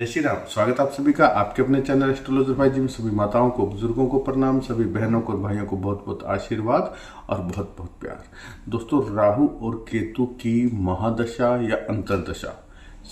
जय श्री राम। स्वागत है आप सभी का आपके अपने चैनल एस्ट्रोलॉजर भाई जी में। सभी माताओं को, बुजुर्गों को प्रणाम, सभी बहनों को और भाइयों को बहुत बहुत आशीर्वाद और बहुत बहुत प्यार। दोस्तों, राहु और केतु की महादशा या अंतरदशा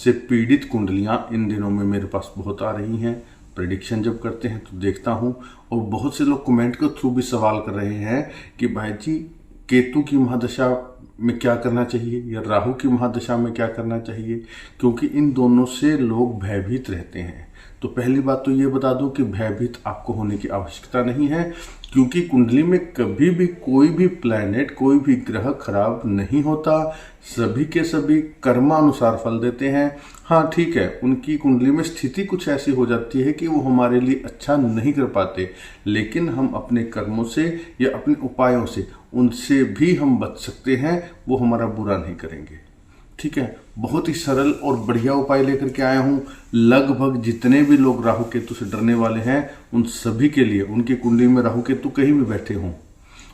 से पीड़ित कुंडलियां इन दिनों में मेरे पास बहुत आ रही हैं। प्रेडिक्शन जब करते हैं तो देखता हूं, और बहुत से लोग कमेंट के थ्रू भी सवाल कर रहे हैं कि भाई जी, केतु की महादशा में क्या करना चाहिए या राहु की महादशा में क्या करना चाहिए, क्योंकि इन दोनों से लोग भयभीत रहते हैं। तो पहली बात तो ये बता दूं कि भयभीत आपको होने की आवश्यकता नहीं है, क्योंकि कुंडली में कभी भी कोई भी प्लैनेट, कोई भी ग्रह खराब नहीं होता। सभी के सभी कर्मानुसार फल देते हैं। हाँ ठीक है, उनकी कुंडली में स्थिति कुछ ऐसी हो जाती है कि वो हमारे लिए अच्छा नहीं कर पाते, लेकिन हम अपने कर्मों से या अपने उपायों से उनसे भी हम बच सकते हैं। वो हमारा बुरा नहीं करेंगे। ठीक है, बहुत ही सरल और बढ़िया उपाय लेकर के आया हूं। लगभग जितने भी लोग राहु केतु से डरने वाले हैं, उन सभी के लिए, उनकी कुंडली में राहु केतु कहीं भी बैठे हों,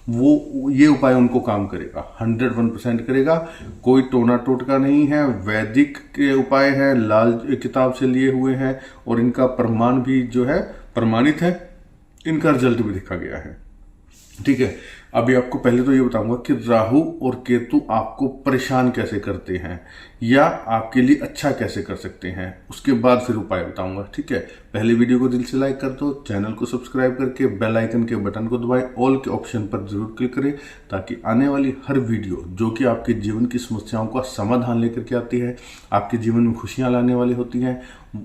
वो ये उपाय उनको काम करेगा, 101% करेगा। कोई टोना टोटका नहीं है, वैदिक के उपाय है, लाल किताब से लिए हुए हैं, और इनका प्रमाण भी जो है प्रमाणित है, इनका रिजल्ट भी देखा गया है। ठीक है, अभी आपको पहले तो ये बताऊंगा कि राहु और केतु आपको परेशान कैसे करते हैं या आपके लिए अच्छा कैसे कर सकते हैं, उसके बाद फिर उपाय बताऊंगा। ठीक है, पहले वीडियो को दिल से लाइक कर दो, चैनल को सब्सक्राइब करके बेल आइकन के बटन को दबाएं, ऑल के ऑप्शन पर जरूर क्लिक करें, ताकि आने वाली हर वीडियो जो कि आपके जीवन की समस्याओं का समाधान लेकर के आती है, आपके जीवन में खुशियां लाने वाली होती हैं,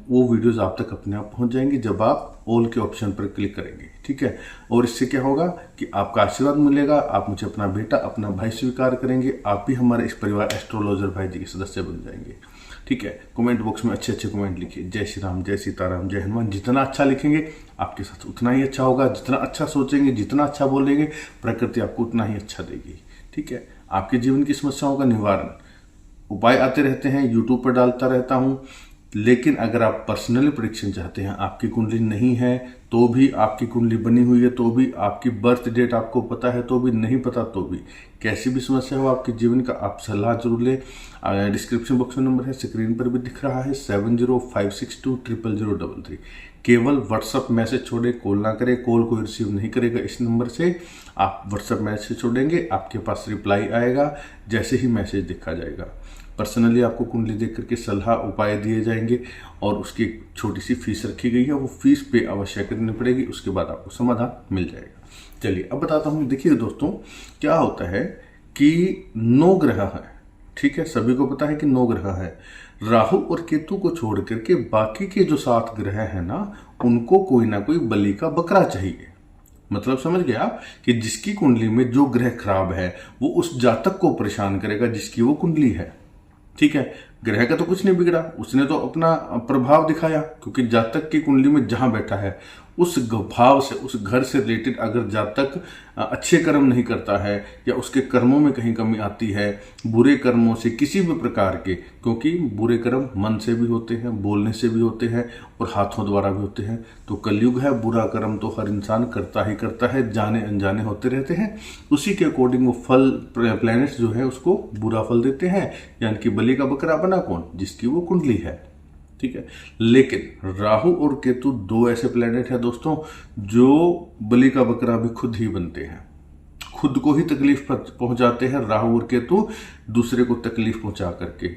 वो वीडियोस आप तक अपने आप पहुंच जाएंगी जब आप ऑल के ऑप्शन पर क्लिक करेंगे। ठीक है, और इससे क्या होगा कि आपका आशीर्वाद मिलेगा, आप मुझे अपना बेटा, अपना भाई स्वीकार करेंगे, आप भी हमारे इस परिवार एस्ट्रोलॉजर भाई जी के सदस्य बन जाएंगे। ठीक है, कमेंट बॉक्स में अच्छे अच्छे कमेंट लिखिए। जय श्री राम, जय सीताराम, जय हनुमान। जितना अच्छा लिखेंगे आपके साथ उतना ही अच्छा होगा। जितना अच्छा सोचेंगे, जितना अच्छा बोलेंगे, प्रकृति आपको उतना ही अच्छा देगी। ठीक है, आपके जीवन की समस्याओं का निवारण उपाय आते रहते हैं, यूट्यूब पर डालता रहता हूं। लेकिन अगर आप पर्सनली प्रेडिक्शन चाहते हैं, आपकी कुंडली नहीं है तो भी, आपकी कुंडली बनी हुई है तो भी, आपकी बर्थ डेट आपको पता है तो भी, नहीं पता तो भी, कैसी भी समस्या हो आपके जीवन का, आप सलाह जरूर ले। डिस्क्रिप्शन बॉक्स में नंबर है, स्क्रीन पर भी दिख रहा है, 7056200033। केवल व्हाट्सअप मैसेज छोड़े, कॉल ना करें, कॉल कोई रिसीव नहीं करेगा इस नंबर से। आप व्हाट्सअप मैसेज छोड़ेंगे, आपके पास रिप्लाई आएगा जैसे ही मैसेज देखा जाएगा। पर्सनली आपको कुंडली देख करके सलाह उपाय दिए जाएंगे, और उसकी एक छोटी सी फीस रखी गई है, वो फीस पे अवश्य करनी पड़ेगी, उसके बाद आपको समाधान मिल जाएगा। चलिए अब बताता हूँ। देखिए दोस्तों, क्या होता है कि 9 ग्रह है। ठीक है, सभी को पता है कि 9 ग्रह है। राहु और केतु को छोड़ करके बाकी के जो 7 ग्रह है ना, उनको कोई ना कोई बलि का बकरा चाहिए। मतलब समझ गया कि जिसकी कुंडली में जो ग्रह खराब है, वो उस जातक को परेशान करेगा जिसकी वो कुंडली है। ठीक है, ग्रह का तो कुछ नहीं बिगड़ा, उसने तो अपना प्रभाव दिखाया, क्योंकि जातक की कुंडली में जहां बैठा है, उस भाव से, उस घर से रिलेटेड अगर जातक अच्छे कर्म नहीं करता है या उसके कर्मों में कहीं कमी आती है, बुरे कर्मों से किसी भी प्रकार के, क्योंकि बुरे कर्म मन से भी होते हैं, बोलने से भी होते हैं और हाथों द्वारा भी होते हैं। तो कलयुग है, बुरा कर्म तो हर इंसान करता ही करता है, जाने अनजाने होते रहते हैं। उसी के अकॉर्डिंग वो फल, प्लैनेट्स जो है उसको बुरा फल देते हैं, यानी कि बलि का बकरा बना कौन? जिसकी वो कुंडली है। ठीक है, लेकिन राहु और केतु 2 ऐसे प्लैनेट है दोस्तों, जो बलि का बकरा भी खुद ही बनते हैं, खुद को ही तकलीफ पहुंचाते हैं। राहु और केतु दूसरे को तकलीफ पहुंचा करके।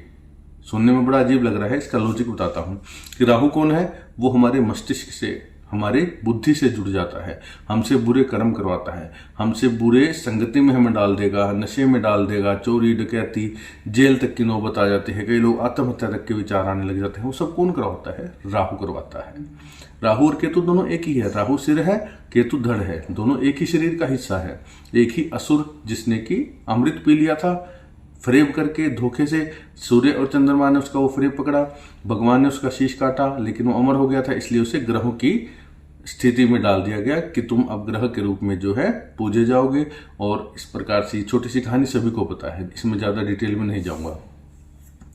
सुनने में बड़ा अजीब लग रहा है, इसका लॉजिक बताता हूं कि राहु कौन है? वो हमारे मस्तिष्क से, हमारे बुद्धि से जुड़ जाता है, हमसे बुरे कर्म करवाता है, हमसे बुरे संगति में हमें डाल देगा, नशे में डाल देगा, चोरी डकैती, जेल तक की नौबत आ जाती है, कई लोग आत्महत्या तक के विचार आने लग जाते हैं। वो सब कौन करवाता है? राहु करवाता है। राहु और केतु दोनों एक ही है, राहु सिर है, केतु धड़ है, दोनों एक ही शरीर का हिस्सा है। एक ही असुर जिसने की अमृत पी लिया था फरेब करके, धोखे से, सूर्य और चंद्रमा ने उसका वो फरेब पकड़ा, भगवान ने उसका शीश काटा, लेकिन वो अमर हो गया था, इसलिए उसे ग्रहों की स्थिति में डाल दिया गया कि तुम अब ग्रह के रूप में जो है पूजे जाओगे। और इस प्रकार से छोटी सी कहानी सभी को पता है, इसमें ज्यादा डिटेल में नहीं जाऊंगा।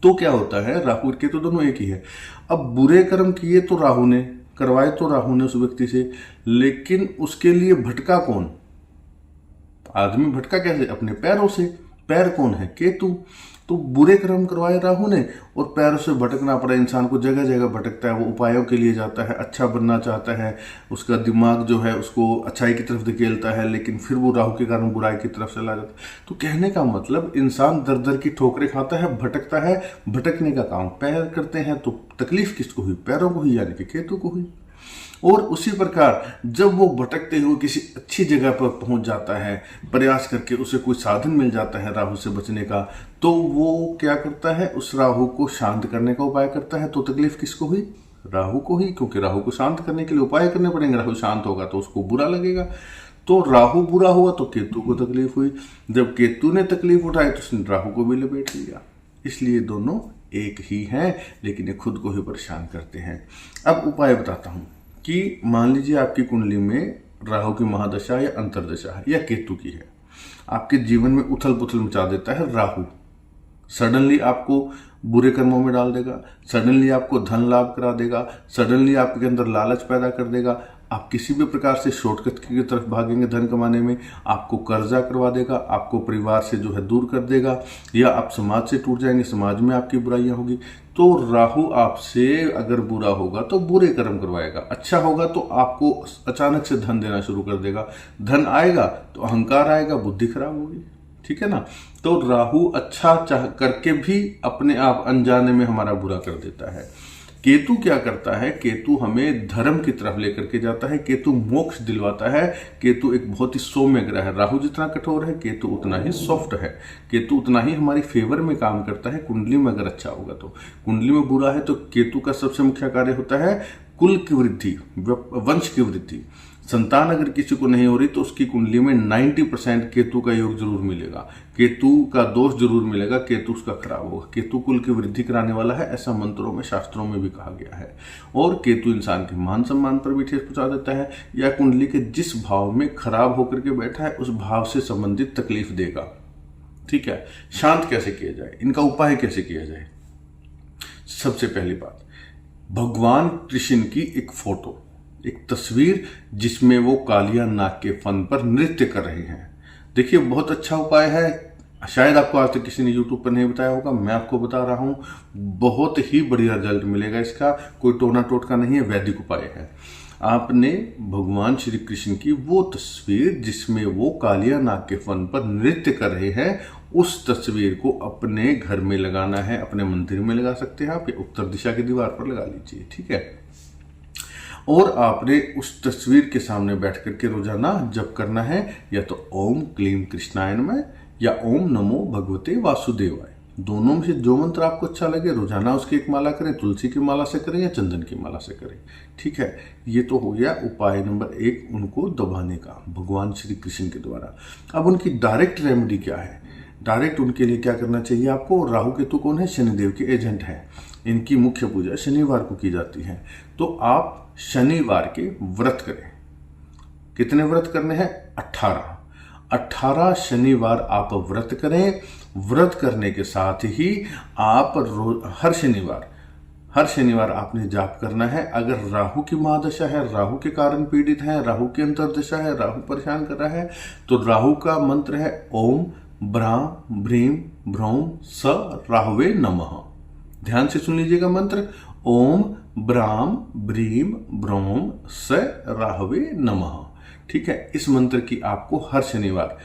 तो क्या होता है, राहु के तो दोनों एक ही है। अब बुरे कर्म किए तो राहु ने, करवाए तो राहु ने उस व्यक्ति से, लेकिन उसके लिए भटका कौन? आदमी भटका कैसे? अपने पैरों से। पैर कौन है? केतु। तो बुरे कर्म करवाए राहु ने और पैरों से भटकना पड़ा। इंसान को जगह जगह भटकता है, वो उपायों के लिए जाता है, अच्छा बनना चाहता है, उसका दिमाग जो है उसको अच्छाई की तरफ धकेलता है, लेकिन फिर वो राहु के कारण बुराई की तरफ चला जाता है। तो कहने का मतलब इंसान दर दर की ठोकरें खाता है, भटकता है, भटकने का काम पैर करते हैं, तो तकलीफ किसको हुई? पैरों को हुई, यानी कि केतु को हुई। और उसी प्रकार जब वो भटकते हुए किसी अच्छी जगह पर पहुंच जाता है, प्रयास करके उसे कोई साधन मिल जाता है राहु से बचने का, तो वो क्या करता है? उस राहु को शांत करने का उपाय करता है। तो तकलीफ किसको हुई? राहु को ही, क्योंकि राहु को शांत करने के लिए उपाय करने पड़ेंगे। राहु शांत होगा तो उसको बुरा लगेगा, तो राहु बुरा हुआ तो केतु को तकलीफ हुई। जब केतु ने तकलीफ उठाई तो उसने राहु को भी लपेट लिया। इसलिए दोनों एक ही हैं, लेकिन ये खुद को ही परेशान करते हैं। अब उपाय बताता हूं कि मान लीजिए आपकी कुंडली में राहु की महादशा या अंतरदशा है या केतु की है, आपके जीवन में उथल पुथल मचा देता है राहु। सडनली आपको बुरे कर्मों में डाल देगा, सडनली आपको धन लाभ करा देगा, सडनली आपके अंदर लालच पैदा कर देगा, आप किसी भी प्रकार से शॉर्टकट की तरफ भागेंगे धन कमाने में, आपको कर्जा करवा देगा, आपको परिवार से जो है दूर कर देगा, या आप समाज से टूट जाएंगे, समाज में आपकी बुराइयां होगी। तो राहु आपसे अगर बुरा होगा तो बुरे कर्म करवाएगा, अच्छा होगा तो आपको अचानक से धन देना शुरू कर देगा। धन आएगा तो अहंकार आएगा, बुद्धि खराब होगी, ठीक है ना। तो राहु अच्छा चाह करके भी अपने आप अनजाने में हमारा बुरा कर देता है। केतु क्या करता है? केतु हमें धर्म की तरफ लेकर के जाता है, केतु मोक्ष दिलवाता है। केतु एक बहुत ही सौम्य ग्रह है। राहु जितना कठोर है, केतु उतना ही सॉफ्ट है। केतु उतना ही हमारी फेवर में काम करता है, कुंडली में अगर अच्छा होगा तो। कुंडली में बुरा है तो केतु का सबसे मुख्य कार्य होता है कुल की वृद्धि, वंश की वृद्धि। संतान अगर किसी को नहीं हो रही तो उसकी कुंडली में 90% केतु का योग जरूर मिलेगा, केतु का दोष जरूर मिलेगा, केतु उसका खराब होगा। केतु कुल की वृद्धि कराने वाला है, ऐसा मंत्रों में शास्त्रों में भी कहा गया है। और केतु इंसान के मान सम्मान पर भी ठेस पहुंचा देता है, या कुंडली के जिस भाव में खराब होकर के बैठा है उस भाव से संबंधित तकलीफ देगा। ठीक है, शांत कैसे किया जाए, इनका उपाय कैसे किया जाए? सबसे पहली बात, भगवान कृष्ण की एक फोटो, एक तस्वीर जिसमें वो कालिया नाग के फन पर नृत्य कर रहे हैं। देखिए, बहुत अच्छा उपाय है, शायद आपको आज तक किसी ने यूट्यूब पर नहीं बताया होगा, मैं आपको बता रहा हूं। बहुत ही बढ़िया रिजल्ट मिलेगा इसका, कोई टोना टोटका नहीं है, वैदिक उपाय है। आपने भगवान श्री कृष्ण की वो तस्वीर जिसमें वो कालिया नाग के फन पर नृत्य कर रहे हैं, उस तस्वीर को अपने घर में लगाना है, अपने मंदिर में लगा सकते हैं आप, या उत्तर दिशा की दीवार पर लगा लीजिए, ठीक है। और आपने उस तस्वीर के सामने बैठ करके रोजाना जप करना है, या तो ओम क्लीम कृष्णाय नमः या ओम नमो भगवते वासुदेवाय। दोनों में से जो मंत्र आपको अच्छा लगे रोजाना उसकी एक माला करें, तुलसी की माला से करें या चंदन की माला से करें, ठीक है। ये तो हो गया उपाय नंबर 1, उनको दबाने का भगवान श्री कृष्ण के द्वारा। अब उनकी डायरेक्ट रेमेडी क्या है? डायरेक्ट उनके लिए क्या करना चाहिए आपको? राहु केतु कौन है? शनिदेव के एजेंट हैं। इनकी मुख्य पूजा शनिवार को की जाती है, तो आप शनिवार के व्रत करें। कितने व्रत करने हैं? 18 शनिवार आप व्रत करें। व्रत करने के साथ ही आप हर शनिवार आपने जाप करना है। अगर राहु की महादशा है, राहु के कारण पीड़ित है, राहु की अंतर्दशा है, राहु परेशान कर रहा है, तो राहु का मंत्र है ओम ब्राम भ्रीम भ्रौम स राहवे नमः। ध्यान से सुन लीजिएगा मंत्र, ओम ब्राम भ्रीम भ्रौम स राहवे नमः, ठीक है। इस मंत्र की आपको हर शनिवार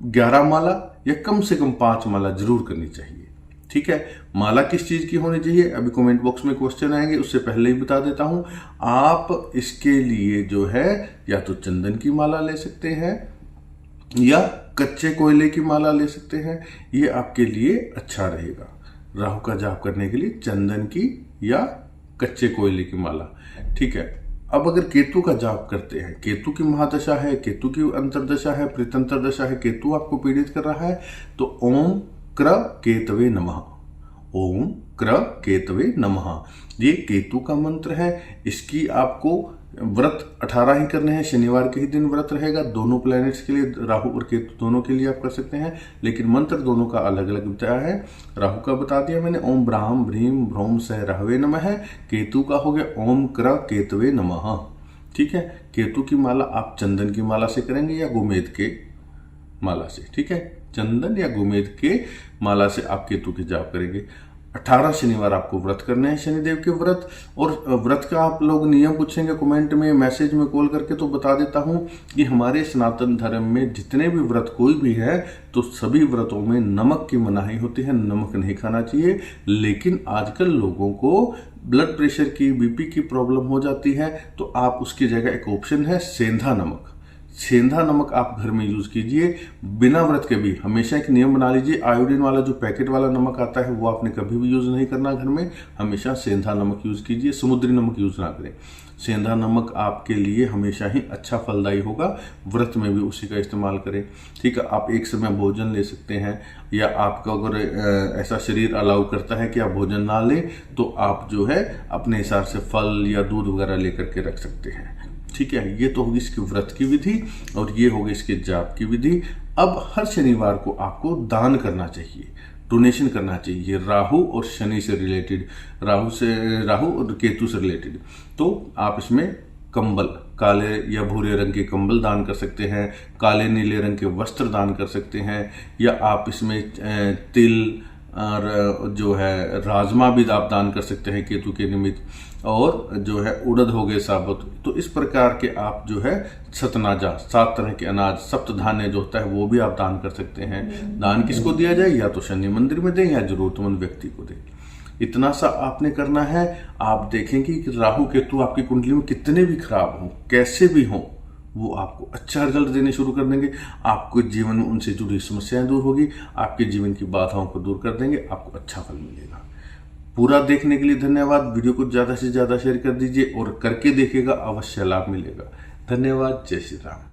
11 माला या कम से कम 5 माला जरूर करनी चाहिए, ठीक है। माला किस चीज की होनी चाहिए? अभी कमेंट बॉक्स में क्वेश्चन आएंगे, उससे पहले ही बता देता हूं। आप इसके लिए जो है या तो चंदन की माला ले सकते हैं या कच्चे कोयले की माला ले सकते हैं, ये आपके लिए अच्छा रहेगा। राहु का जाप करने के लिए चंदन की या कच्चे कोयले की माला, ठीक है। अब अगर केतु का जाप करते हैं, केतु की महादशा है, केतु की अंतरदशा है, प्रीतंतरदशा है, केतु आपको पीड़ित कर रहा है, तो ओम क्र केतवे नमः, ओम क्र केतवे नमः, ये केतु का मंत्र है। इसकी आपको व्रत 18 ही करने हैं, शनिवार के ही दिन व्रत रहेगा। दोनों प्लैनेट्स के लिए, राहु और केतु दोनों के लिए आप कर सकते हैं, लेकिन मंत्र दोनों का अलग अलग बताया है। राहु का बता दिया मैंने, ओम ब्राह्म भ्रीम भ्रौम सह राहवे नमः है। केतु का हो गया ओम क्र केतवे नमः, ठीक है। केतु की माला आप चंदन की माला से करेंगे या गोमेद के माला से, ठीक है। चंदन या गोमेद के माला से आप केतु के जाप करेंगे। 18 शनिवार आपको व्रत करने हैं, शनिदेव के व्रत। और व्रत का आप लोग नियम पूछेंगे कमेंट में, मैसेज में, कॉल करके, तो बता देता हूं कि हमारे सनातन धर्म में जितने भी व्रत कोई भी है तो सभी व्रतों में नमक की मनाही होती है, नमक नहीं खाना चाहिए। लेकिन आजकल लोगों को ब्लड प्रेशर की, बीपी की प्रॉब्लम हो जाती है, तो आप उसकी जगह एक ऑप्शन है सेंधा नमक। सेंधा नमक आप घर में यूज कीजिए बिना व्रत के भी। हमेशा एक नियम बना लीजिए, आयोडीन वाला जो पैकेट वाला नमक आता है वो आपने कभी भी यूज नहीं करना घर में। हमेशा सेंधा नमक यूज कीजिए, समुद्री नमक यूज ना करें। सेंधा नमक आपके लिए हमेशा ही अच्छा फलदायी होगा। व्रत में भी उसी का इस्तेमाल करें। ठीक है, आप एक समय भोजन ले सकते हैं, या आपका अगर ऐसा शरीर अलाउ करता है कि आप भोजन ना लें तो आप जो है अपने हिसाब से फल या दूध वगैरह लेकर के रख सकते हैं। ठीक है, ये तो होगी इसकी व्रत की विधि और ये होगी इसके जाप की विधि। अब हर शनिवार को आपको दान करना चाहिए, डोनेशन करना चाहिए राहु और शनि से रिलेटेड, राहु और केतु से रिलेटेड। तो आप इसमें कंबल, काले या भूरे रंग के कंबल दान कर सकते हैं, काले नीले रंग के वस्त्र दान कर सकते हैं, या आप इसमें तिल और जो है राजमा भी आप दान कर सकते हैं केतु के निमित्त, और जो है उड़द हो गए साबुत। तो इस प्रकार के आप जो है सतनाजा, 7 तरह के अनाज, सप्तधान्य जो होता है वो भी आप दान कर सकते हैं। दान किसको दिया जाए, या तो शनि मंदिर में दें या जरूरतमंद व्यक्ति को दें। इतना सा आपने करना है। आप देखेंगे कि राहु केतु आपकी कुंडली में कितने भी खराब हों, कैसे भी हों, वो आपको अच्छा रिजल्ट देने शुरू कर देंगे। आपको जीवन में उनसे जुड़ी समस्याएं दूर होगी, आपके जीवन की बाधाओं को दूर कर देंगे, आपको अच्छा फल मिलेगा। पूरा देखने के लिए धन्यवाद। वीडियो को ज़्यादा से ज़्यादा शेयर कर दीजिए और करके देखिएगा, अवश्य लाभ मिलेगा। धन्यवाद। जय श्री राम।